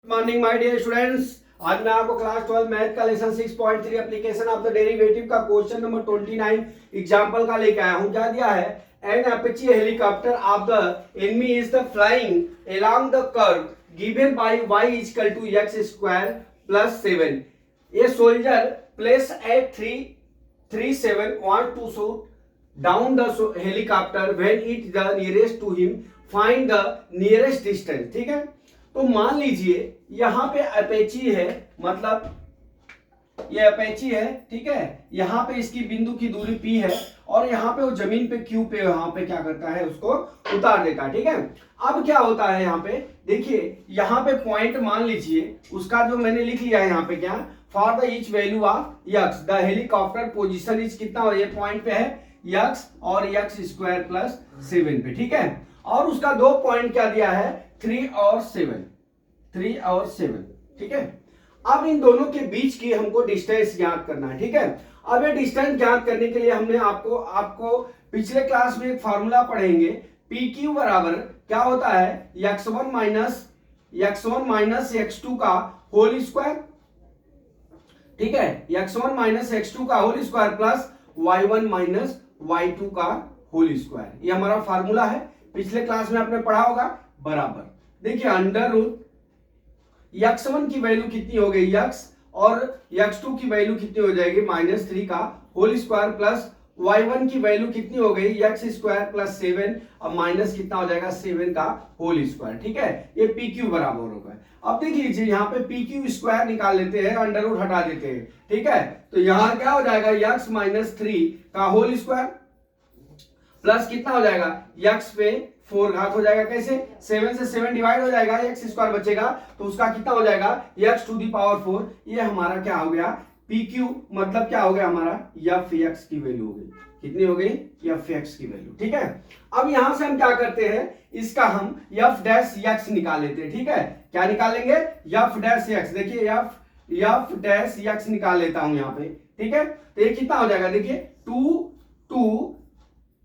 Morning my dear students. आज मैं आपको क्लास 12 मैथ का lesson 6.3 application of the derivative का क्वेश्चन नंबर 29 एग्जांपल का लेके आया हूं। क्या दिया है? An Apache helicopter of the enemy is the flying along the curve given by y equal to x square plus 7। A soldier place at 337 want to shoot down the helicopter when it the nearest to him find the nearest distance. ठीक है, तो मान लीजिए यहां पे अपेची है, मतलब ये अपेची है, ठीक है। यहां पे इसकी बिंदु की दूरी P है और यहां पे वो जमीन पे Q पे वहां पे क्या करता है, उसको उतार देता है। ठीक है, अब क्या होता है यहां पे देखिए, यहां पे पॉइंट मान लीजिए उसका जो मैंने लिख लिया है यहां पे क्या, for the each value of x the helicopter position is कितना हो, ये पॉइंट पे है x और x स्क्वायर प्लस 7 पे। ठीक है, और उसका दो पॉइंट क्या दिया है, 3 और 7। ठीक है, अब इन दोनों के बीच की हमको डिस्टेंस ज्ञात करना है। ठीक है, अब ये डिस्टेंस ज्ञात करने के लिए हमने आपको पिछले क्लास में एक फॉर्मूला पढ़ेंगे, पी क्यू बराबर क्या होता है, x1 माइनस x2 का होल स्क्वायर। ठीक है, x1 माइनस x2 का whole square plus y1 minus y2 का होल स्क्वायर। ये हमारा फॉर्मूला है, पिछले क्लास में आपने पढ़ा होगा। बराबर देखिए अंडर रूट x1 की वैल्यू कितनी हो गई x, और x2 की वैल्यू कितनी हो जाएगी -3 का होल स्क्वायर प्लस y1 की वैल्यू कितनी हो गई x स्क्वायर प्लस 7, अब माइनस कितना हो जाएगा 7 का होल स्क्वायर। ठीक है, ये पी क्यू बराबर होगा। अब देख लीजिए यहाँ पे पी क्यू स्क्वायर निकाल लेते हैं, अंडर रूट हटा देते हैं। ठीक है, तो यहाँ क्या हो जाएगा x -3 का होल स्क्वायर प्लस कितना हो जाएगा x पे 4 घात हो जाएगा। कैसे, 7 से 7 डिवाइड हो जाएगा, x स्क्वायर बचेगा तो उसका कितना हो जाएगा x टू दी पावर 4। ये हमारा क्या हो गया, PQ मतलब क्या हो गया हमारा fx की वैल्यू हो गई, कितनी हो गई fx की वैल्यू। ठीक है, अब यहां से हम क्या करते हैं, इसका हम f डैश x निकाल लेते हैं। ठीक है, क्या निकालेंगे, f डैश x। देखिए f डैश x निकाल लेता हूं यहाँ पे। ठीक है, तो ये कितना हो जाएगा, देखिए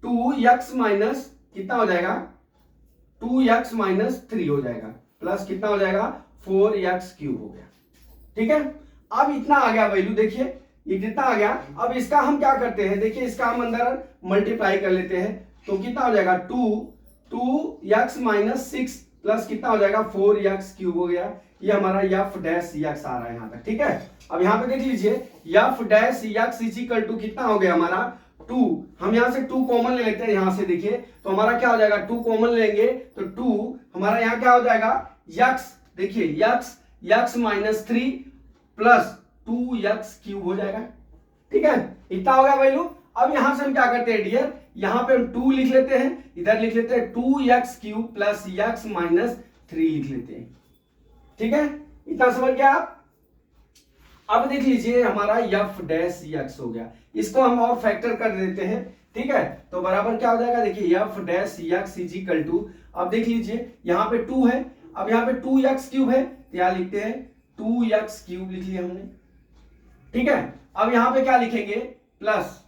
2x माइनस कितना हो जाएगा, 2x माइनस 3 हो जाएगा प्लस कितना हो जाएगा 4x क्यूब हो गया। ठीक है, अब इतना आ गया वैल्यू, देखिए ये कितना आ गया। अब इसका हम क्या करते हैं, देखिए इसका हम अंदर मल्टीप्लाई कर लेते हैं, तो कितना हो जाएगा 2x माइनस 6 प्लस कितना हो जाएगा 4x क्यूब हो गया। ये हमारा f डैश x आ रहा है यहां तक। ठीक है, अब यहां पे देख लीजिए f dash x is equal to कितना हो गया हमारा 2। हम यहां से 2 कॉमन ले लेते हैं, यहां से देखिए तो हमारा क्या हो जाएगा, 2 कॉमन लेंगे तो 2 हमारा यहां क्या हो जाएगा x, देखिए x minus 3 plus 2x cube हो जाएगा। ठीक है, इतना हो गया वैल्यू। अब यहां से हम क्या करते हैं डियर, यहां पे हम 2 लिख लेते हैं, इधर लिख लेते हैं 2x cube plus x minus 3 लिख लेते हैं। ठीक है, इतना समझ गया आप। अब देख लीजिए हमारा f डैश x हो गया, इसको हम और फैक्टर कर देते हैं। ठीक है, तो बराबर क्या हो जाएगा, देखिए f dash x is equal to, अब देख लीजिए यहाँ पे 2 है, अब यहाँ पे 2x क्यूब है तो यहाँ लिखते हैं 2x क्यूब लिख लिया हमने। ठीक है, अब यहाँ पे क्या लिखेंगे, प्लस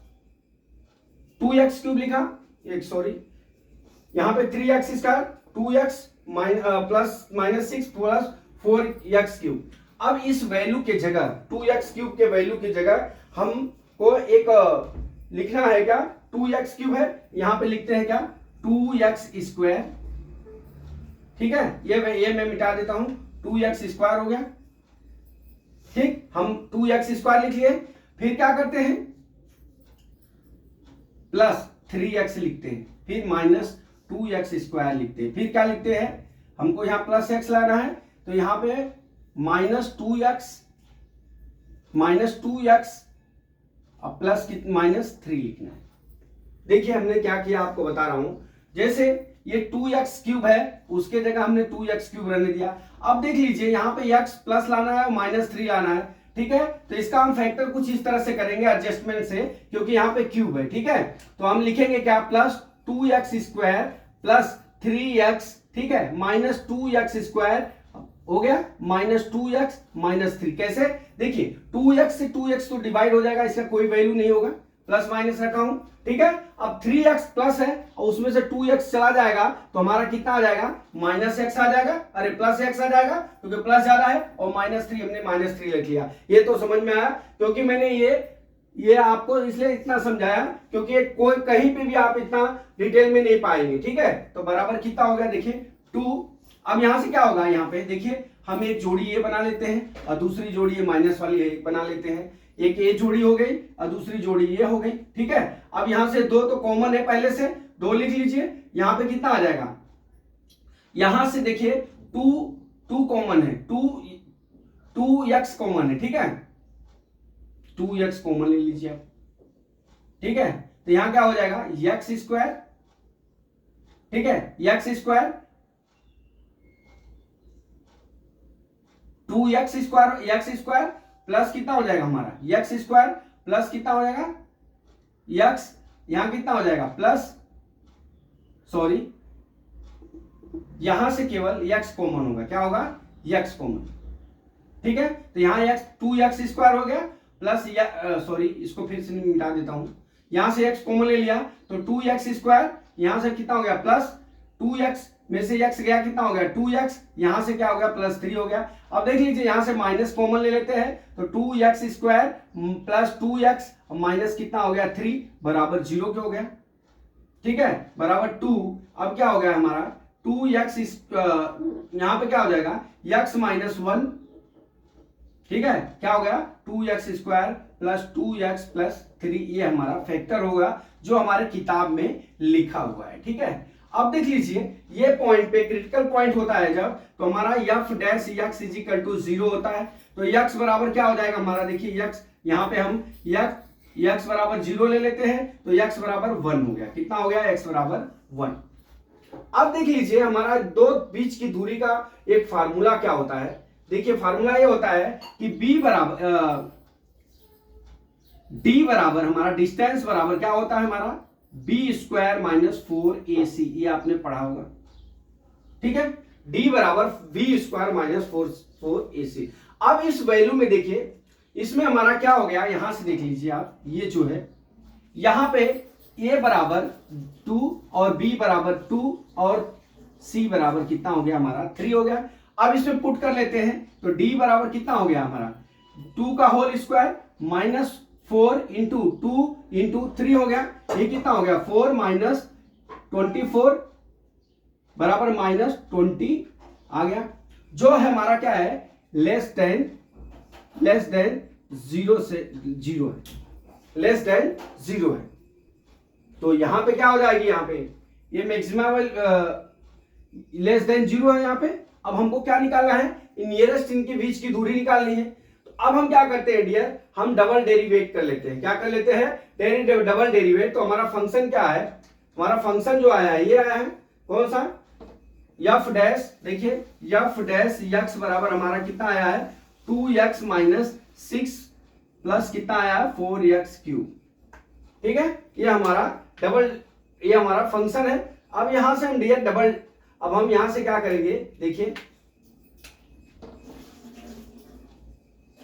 2x क्यूब लिखा, एक सॉरी यहाँ पे 3x square 2x plus -6 plus 4x cube. अब इस वैल्यू के जगह 2x क्यूब के वैल्यू की जगह हमको एक लिखना है क्या, 2x क्यूब है, यहां पे लिखते हैं क्या 2x स्क्वायर। ठीक है, ये मैं मिटा देता हूं, 2x स्क्वायर हो गया। ठीक, हम 2x स्क्वायर लिख लिए, फिर क्या करते हैं प्लस 3x लिखते हैं, फिर माइनस 2x स्क्वायर लिखते हैं, फिर क्या लिखते हैं, हमको यहां प्लस x लाना है तो यहां पे माइनस 2x अब प्लस -3 लिखना है। देखिए हमने क्या किया आपको बता रहा हूं, जैसे ये 2x क्यूब है उसके जगह हमने 2x क्यूब रहने दिया। अब देख लीजिए यहाँ पे x प्लस लाना है -3 लाना है। ठीक है, तो इसका हम फैक्टर कुछ इस तरह से करेंगे एडजस्टमेंट से, क्योंकि यहाँ पे क्यूब है। ठीक है, तो हम लिखेंगे क्या, plus 2x square plus 3x, ठीक है, माइनस 2x स्क्वायर हो गया -2x -3। कैसे, देखिए 2x से 2x तो डिवाइड हो जाएगा, इसका कोई वैल्यू नहीं होगा, प्लस माइनस रखा हूं, ठीक है। अब 3x प्लस है और उसमें से 2x चला जाएगा तो हमारा कितना आ जाएगा, माइनस एक्स आ जाएगा, अरे प्लस एक्स आ जाएगा क्योंकि प्लस ज्यादा है, और -3 हमने -3 लिख लिया। ये तो समझ में आया, क्योंकि मैंने ये आपको इसलिए इतना समझाया क्योंकि कोई कहीं पे भी आप इतना डिटेल में नहीं पाएंगे, ठीक है। तो बराबर कितना हो गया, देखिए 2। अब यहां से क्या होगा, यहाँ पे देखिए हम एक जोड़ी ये बना लेते हैं और दूसरी जोड़ी ये माइनस वाली एक बना लेते हैं। एक ये जोड़ी हो गई और दूसरी जोड़ी ये हो गई, ठीक है। अब यहां से 2 तो कॉमन है, पहले से 2 लिख लीजिए। यहां पे कितना आ जाएगा, यहां से देखिए 2 कॉमन है, 2x कॉमन है, ठीक है। 2x कॉमन ले लीजिए आप, ठीक है। तो यहां क्या हो जाएगा, x स्क्वायर, ठीक है, x square 2x square, x square plus कितना हो जाएगा हमारा, x स्क्वायर प्लस कितना हो जाएगा, x यहां कितना हो जाएगा प्लस, सॉरी यहां से केवल x कॉमन होगा, क्या होगा, x कॉमन, ठीक है। तो यहां x 2x स्क्वायर हो गया प्लस, सॉरी इसको फिर से मिटा देता हूं, यहां से x कॉमन ले लिया तो 2x स्क्वायर, यहां से कितना हो गया प्लस 2x में से x गया, कितना हो गया 2x, यहां से क्या हो गया +3 हो गया। अब देख लीजिए यहां से माइनस कॉमन ले लेते हैं तो 2x square plus 2x minus कितना हो गया 3 बराबर 0 के हो गया, ठीक है, बराबर 2। अब क्या हो गया हमारा 2x, यहां पे क्या हो जाएगा x माइनस 1, ठीक है, क्या हो गया 2x square plus 2x plus 3, ये हमारा फैक्टर होगा जो हमारे किताब में लिखा हुआ है, ठीक है। अब देख लीजिए ये पॉइंट पे क्रिटिकल पॉइंट होता है जब, तो हमारा f dash x is equal to 0 होता है। तो x बराबर क्या हो जाएगा हमारा, देखिए x यहां पे हम x बराबर 0 ले लेते हैं तो x बराबर 1 हो गया, कितना हो गया, x बराबर 1। अब देख लीजिए हमारा दो बीच की दूरी का एक फार्मूला क्या होता है, देखिए फार्मूला ये होता है कि b बराबर d बराबर हमारा डिस्टेंस बराबर क्या होता है हमारा, b स्क्वायर माइनस 4ac, ये आपने पढ़ा होगा, ठीक है। d बराबर b स्क्वायर माइनस 4ac। अब इस वैल्यू में देखिए इसमें हमारा क्या हो गया, यहां से देख लीजिए आप, ये जो है यहां पे a बराबर 2 और b बराबर 2 और c बराबर कितना हो गया हमारा 3 हो गया। अब इसमें पुट कर लेते हैं तो d बराबर कितना हो गया हमारा 2 का whole square minus 4 into 2 into 3 हो गया, ये कितना हो गया 4 माइनस 24 बराबर माइनस 20 आ गया, जो है हमारा क्या है लेस देन 0 से 0 है, लेस देन 0 है। तो यहां पे क्या हो जाएगी, यहां पे ये मैक्सिमम लेस देन 0 है यहां पे। अब हमको क्या निकालना है, नियरेस्ट इनके बीच की दूरी निकालनी है। तो अब हम क्या करते हैं डियर, हम डबल डेरिवेट कर लेते हैं, क्या कर लेते हैं डबल डेरिवेट। तो हमारा फंक्शन क्या है, हमारा फंक्शन जो आया है ये आया है कौन सा, f डैश, देखिए f डैश x बराबर हमारा कितना आया है 2x माइनस 6 प्लस कितना आया है 4x क्यूब, ठीक है। ये हमारा डबल, ये हमारा फंक्शन है। अब यहां से हम डियर डबल, अब हम यहां से क्या करेंगे, देखिए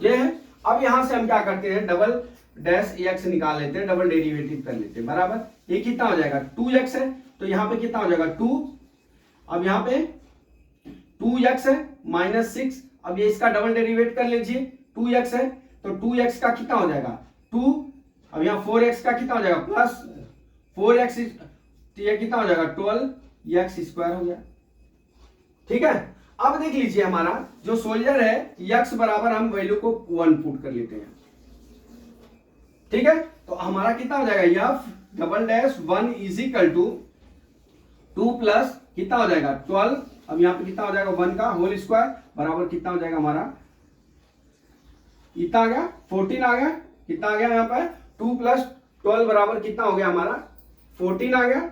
ये है। अब यहां से हम क्या करते हैं डबल डैश x निकाल लेते हैं, डबल डेरिवेटिव कर लेते हैं, बराबर ये कितना हो जाएगा 2x है तो यहां पे कितना हो जाएगा 2। अब यहां पे 2x है माइनस 6, अब ये इसका डबल डेरिवेट कर लीजिए, 2x है तो 2x का कितना हो जाएगा 2, अब यहां 4x का कितना हो जाएगा प्लस 4x, तो ये कितना हो जाएगा 12x स्क्वायर हो गया, ठीक है। अब देख लीजिए हमारा जो सोल्जर है x बराबर हम वैल्यू को 1 पुट कर लेते हैं, ठीक है। तो हमारा कितना हो जाएगा f double dash 1 is equal to 2 plus कितना हो जाएगा 12, अब यहां पे कितना हो जाएगा 1 का होल स्क्वायर बराबर कितना हो जाएगा हमारा, इतना आ गया 14 आ गया, कितना आ गया यहां पर 2 प्लस 12 बराबर कितना हो गया हमारा 14 आ गया,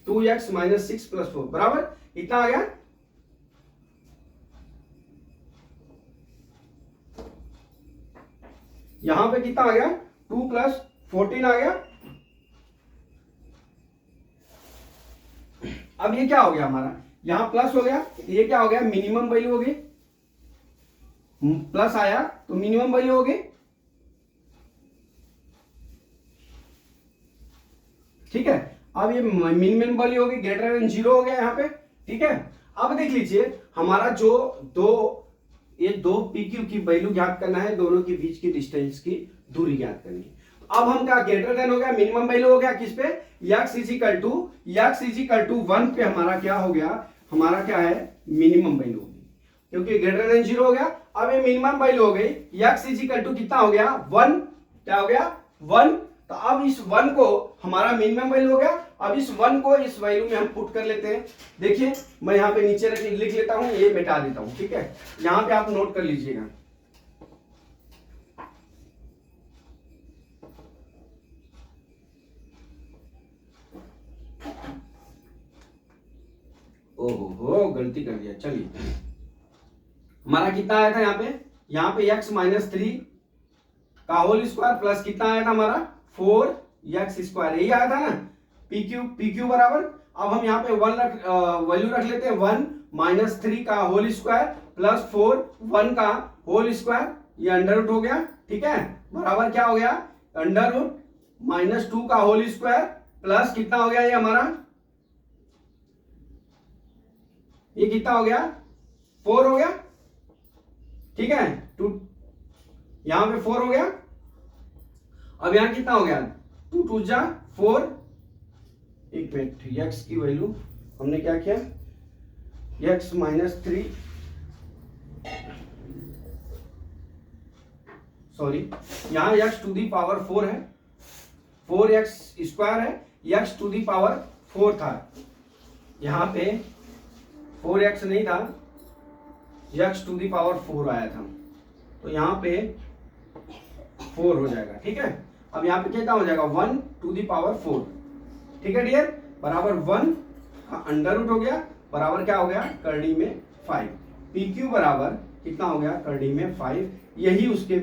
2x माइनस 6 प्लस 4 बराबर इतना आ गया। यहां पे कितना आ गया 2 प्लस 14 आ गया। अब ये क्या हो गया हमारा, यहां प्लस हो गया, ये क्या हो गया मिनिमम वैल्यू हो गई, प्लस आया तो मिनिमम वैल्यू हो गई, ठीक है। अब ये मिनिमम वैल्यू हो गई, ग्रेटर देन 0 हो गया यहाँ पे, ठीक है। अब देख लीजिए हमारा जो ये दो पी क्यू की वैल्यू ज्ञात करना है, दोनों के बीच की डिस्टेंस की दूरी ज्ञात करनी है। अब हम क्या, ग्रेटर देन हो गया, मिनिमम वैल्यू हो गया किस पे, x इजिकल टू 1 पे हमारा क्या हो गया, हमारा क्या है मिनिमम वैल्यू होगी, क्योंकि ग्रेटर देन 0 हो गया। अब ये मिनिमम वैल्यू हो गई, x इजिकल टू कितना हो गया 1, क्या हो गया 1। तो अब इस 1 को हमारा मिनिमम वैल्यू हो गया, अब इस 1 को इस वैल्यू में हम पुट कर लेते हैं। देखिए मैं यहाँ पे नीचे लिख लेता हूं, ये मिटा देता हूं, ठीक है। यहां पे आप नोट कर लीजिएगा, ओहो गलती कर दिया। चलिए हमारा कितना आया था यहाँ पे x-3 का होल स्क्वायर प्लस कितना आया था हमारा 4x स्क्वायर, यही आया था ना, PQ बराबर। अब हम यहाँ पे वैल्यू रख लेते हैं 1 - 3 का होल स्क्वायर प्लस 4 1 का होल स्क्वायर, ये अंडर रूट हो गया, ठीक है, बराबर क्या हो गया अंडर रूट -2 का होल स्क्वायर प्लस कितना हो गया ये हमारा, ये कितना हो गया 4 हो गया, ठीक है, 2 यहां पे 4 हो गया। अब यहां कितना हो गया 2 2 जा 4, एक मिनट, x की वैल्यू हमने क्या किया, x-3 सॉरी, यहां x टू दी पावर 4 है, 4x स्क्वायर है, x टू दी पावर 4 था, यहां पे 4x नहीं था, x टू दी पावर 4 आया था, तो यहाँ पे 4 हो जाएगा, ठीक है। अब यहाँ पे कितना हो जाएगा 1 टू दी पावर 4, ठीक है डियर, बराबर 1 का अंडर रूट हो गया, बराबर क्या हो गया करनी में 5, PQ बराबर कितना हो गया करनी में 5। यही उसके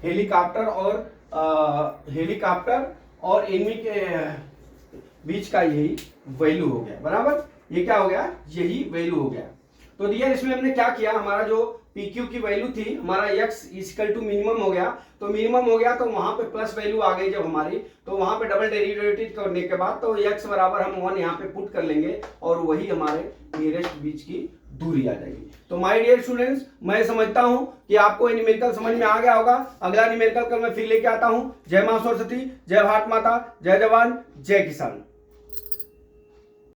हेलीकॉप्टर और एनिमी के बीच का यही वैल्यू हो गया, बराबर, ये क्या हो गया यही वैल्यू हो गया। तो डियर इसमें हमने क्या किया, हमारा जो PQ की वैल्यू थी, हमारा x इक्वल टू मिनिमम हो गया, तो मिनिमम हो गया तो वहां पे प्लस वैल्यू आ गई जब हमारी, तो वहां पे डबल डेरिवेटिव करने के बाद तो x बराबर हम 1 यहाँ पे पुट कर लेंगे और वही हमारे नियरेस्ट बीच की दूरी आ जाएगी। तो माय डियर स्टूडेंट्स, मैं समझता हूं कि आपको ये न्यूमेरिकल समझ में आ गया होगा। अगला न्यूमेरिकल कल मैं फिर लेके आता हूं। जय मां सरस्वती, जय भारत माता, जय जवान, जय किसान।